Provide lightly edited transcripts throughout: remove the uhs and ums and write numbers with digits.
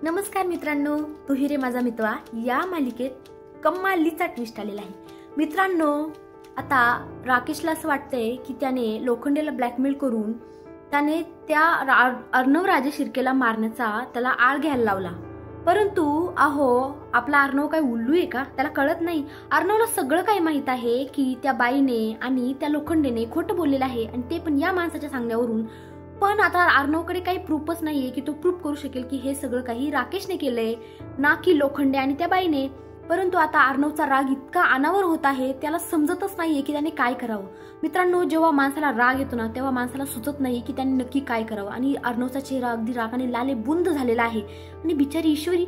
नमस्कार मित्रांनो, तू रे माझा मित्र या मालिकेत कमालीचा ट्विस्ट आलेला आहे। मित्रांनो, आता राकेशला असं वाटतंय की त्याने लोखंडेला ब्लॅकमेल करून त्याने त्या अर्णव राजे शिर्केला मारण्याचा त्याला आळ घ्यायला लावला। परंतु आपला अर्णव काय उल्लू आहे का? त्याला कळत नाही। अर्णवला सगळं काही माहित आहे की त्या बाईने आणि त्या लोखंडेने खोटं बोललेलं आहे, आणि ते पण या माणसाच्या सांगण्यावरून। पण आता अर्णवकडे काही प्रूफच नाहीये की तो प्रूफ करू शकेल की हे सगळं काही राकेशने केलंय, ना की लोखंडे आणि त्या बाईने। परंतु आता अर्णवचा राग इतका अनावर होत आहे, त्याला समजतच नाहीये की त्याने काय करावं। मित्रांनो, जेव्हा माणसाला राग येतो ना, तेव्हा माणसाला सुचत नाही की त्याने नक्की काय करावं। आणि अर्णवचा चेहरा अगदी रागाने लालेबुंद झालेला आहे, आणि बिचारी ईश्वरी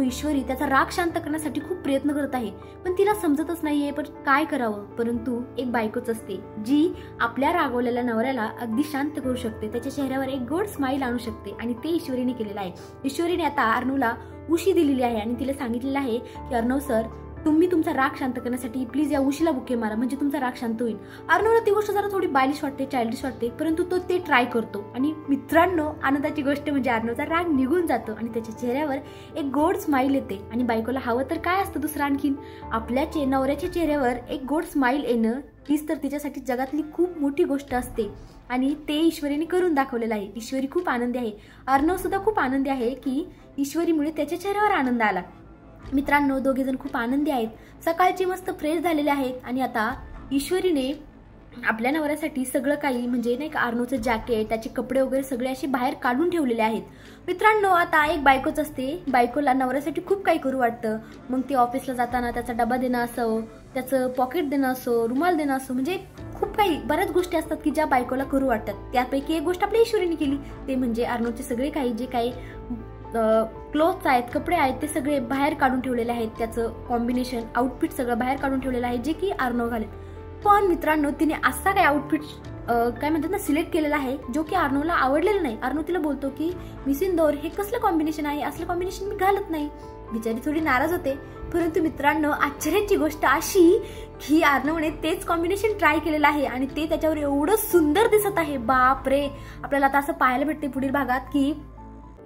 ईश्वरी त्याचा राग शांत करण्यासाठी खूप प्रयत्न करत आहे, पण तिला समजतच नाहीये पण काय करावं। परंतु एक बायकोच असते जी आपल्या रागवलेल्या नवऱ्याला अगदी शांत करू शकते, त्याच्या चेहऱ्यावर एक गोड स्माइल आणू शकते, आणि ते ईश्वरीने केलेलं आहे। ईश्वरीने आता अर्णवला उशी दिलेली आहे आणि तिला सांगितलेलं आहे की अर्णव सर, तुम्ही तुमचा राग शांत करण्यासाठी प्लीज या उशीला बुके मारा, म्हणजे तुमचा राग शांत होईल। अर्णवला ती गोष्ट जरा थोडी बालिश वाटते, चाइल्डिश वाटते, परंतु तो ते ट्राय करतो। आणि मित्रांनो, आनंदाची गोष्ट म्हणजे अर्णवचा राग निघून जातो आणि त्याच्या चेहऱ्यावर एक गोड स्माइल येते। आणि बायकोला हवं तर काय असतं दुसरं आणखीन, आपल्या नवऱ्याच्या चेहऱ्यावर एक गोड स्माइल येणं, हीच तर तिच्यासाठी जगातली खूप मोठी गोष्ट असते, आणि ते ईश्वरीने करून दाखवलेलं आहे। ईश्वरी खूप आनंदी आहे, अर्णव सुद्धा खूप आनंदी आहे की ईश्वरीमुळे त्याच्या चेहऱ्यावर आनंद आला। मित्रांनो, दोघे जण खूप आनंदी आहेत, सकाळची मस्त फ्रेश झालेले आहेत, आणि आता ईश्वरीने आपल्या नवऱ्यासाठी सगळं काही, म्हणजे नाही का, अर्णवचं जॅकेट, त्याचे कपडे वगैरे सगळे असे बाहेर काढून ठेवलेले आहेत। मित्रांनो, आता एक बायकोच असते, बायकोला नवऱ्यासाठी खूप काही करू वाटतं। मग ते ऑफिसला जाताना त्याचा डबा देणं असो, त्याचं पॉकेट देणं असो, रुमाल देणं असो, म्हणजे खूप काही बऱ्याच गोष्टी असतात की ज्या बायकोला करू वाटतात। त्यापैकी एक गोष्ट आपल्या ईश्वरीने केली, ते म्हणजे अर्णवचे सगळे काही जे काही क्लोथ्स आहेत, कपडे आहेत, ते सगळे बाहेर काढून ठेवलेले आहेत। त्याचं कॉम्बिनेशन आउटफिट सगळं बाहेर काढून ठेवलेलं आहे, जे की अर्णव घालेल। पण मित्रांनो, तिने असा काही आउटफिट काय म्हणतात ना, सिलेक्ट केलेला आहे जो की अर्णवला आवडलेला नाही। अर्णव तिला बोलतो की मिस इंदौर, हे कसलं कॉम्बिनेशन आहे, असलं कॉम्बिनेशन मी घालत नाही। बिचारी थोडी नाराज होते। परंतु मित्रांनो, आश्चर्याची गोष्ट अशी की अर्णवने तेच कॉम्बिनेशन ट्राय केलेलं आहे, आणि ते त्याच्यावर एवढं सुंदर दिसत आहे, बाप रे। आपल्याला आता असं पाहायला भेटते पुढील भागात की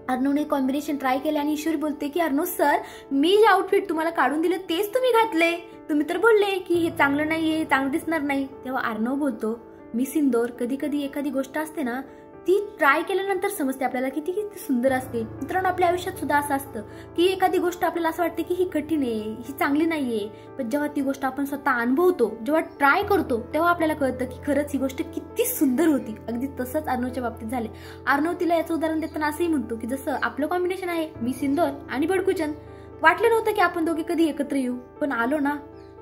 अर्णवने कॉम्बिनेशन ट्राय केले, आणि ईश्वरी बोलते की अर्णव सर, मी जे आउटफिट तुम्हाला काढून दिले तेच तुम्ही घातले, तुम्ही तर बोलले की हे चांगलं नाहीये, चांगलं दिसणार नाही। तेव्हा अर्णव बोलतो, मिस इंदौर, कधी कधी एखादी गोष्ट असते ना, ती ट्राय केल्यानंतर समजते आपल्याला किती सुंदर असते। मित्रांनो, आपल्या आयुष्यात सुद्धा असं असतं की एखादी गोष्ट आपल्याला असं वाटते की ही कठीण आहे, ही चांगली नाहीये, पण जेव्हा ती गोष्ट आपण स्वतः अनुभवतो, जेव्हा ट्राय करतो, तेव्हा आपल्याला कळतं की खरंच ही गोष्ट किती सुंदर होती। अगदी तसंच अर्णवच्या बाबतीत झाले। अर्णव तिला याचं उदाहरण देताना असंही म्हणतो की जसं आपलं कॉम्बिनेशन आहे मिस इंदौर आणि बडकुचंद, वाटलं नव्हतं की आपण दोघे कधी एकत्र येऊ, पण आलो ना,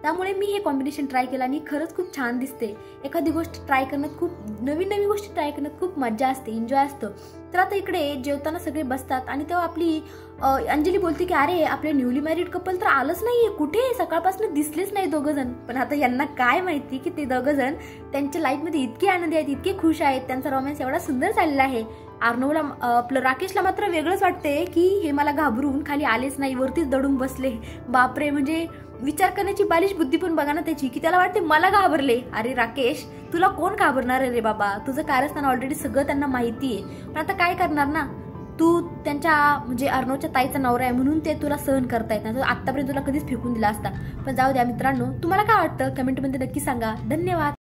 त्यामुळे मी हे कॉम्बिनेशन ट्राय केलं आणि खरंच खूप छान दिसते। एखादी गोष्ट ट्राय करण्यात, खूप नवीन नवीन गोष्टी ट्राय करण्यात खूप मजा असते, एन्जॉय असतं। तर आता इकडे जेवताना सगळे बसतात, आणि तेव्हा आपली अंजली बोलते की अरे, आपले न्यूली मॅरिड कपल तर आलंच नाहीये, कुठे सकाळपासून दिसलेच नाही दोघं जण। पण आता यांना काय माहिती की ते दोघं जण त्यांच्या लाईफमध्ये इतके आनंदी आहेत, इतके खुश आहेत, त्यांचा रोमॅन्स एवढा सुंदर चाललेला आहे। अर्णवला, आपलं राकेशला मात्र वेगळंच वाटते की हे मला घाबरून खाली आलेच नाही, वरतीच दडून बसले। बापरे, म्हणजे विचार करण्याची बालिश बुद्धी पण बघा ना त्याची, की त्याला वाटते मला घाबरले। अरे राकेश, तुला कोण घाबरणार आहे रे बाबा, तुझं कारस्थान ऑलरेडी सगळं त्यांना माहिती आहे, पण आता काय करणार ना, तू त्यांच्या म्हणजे अर्णवच्या ताईचा नवरा आहे म्हणून ते तुला सहन करतायत ना, तर आतापर्यंत तुला कधीच फेकून दिला असता। पण जाऊ द्या मित्रांनो, तुम्हाला काय वाटतं कमेंटमध्ये नक्की सांगा। धन्यवाद।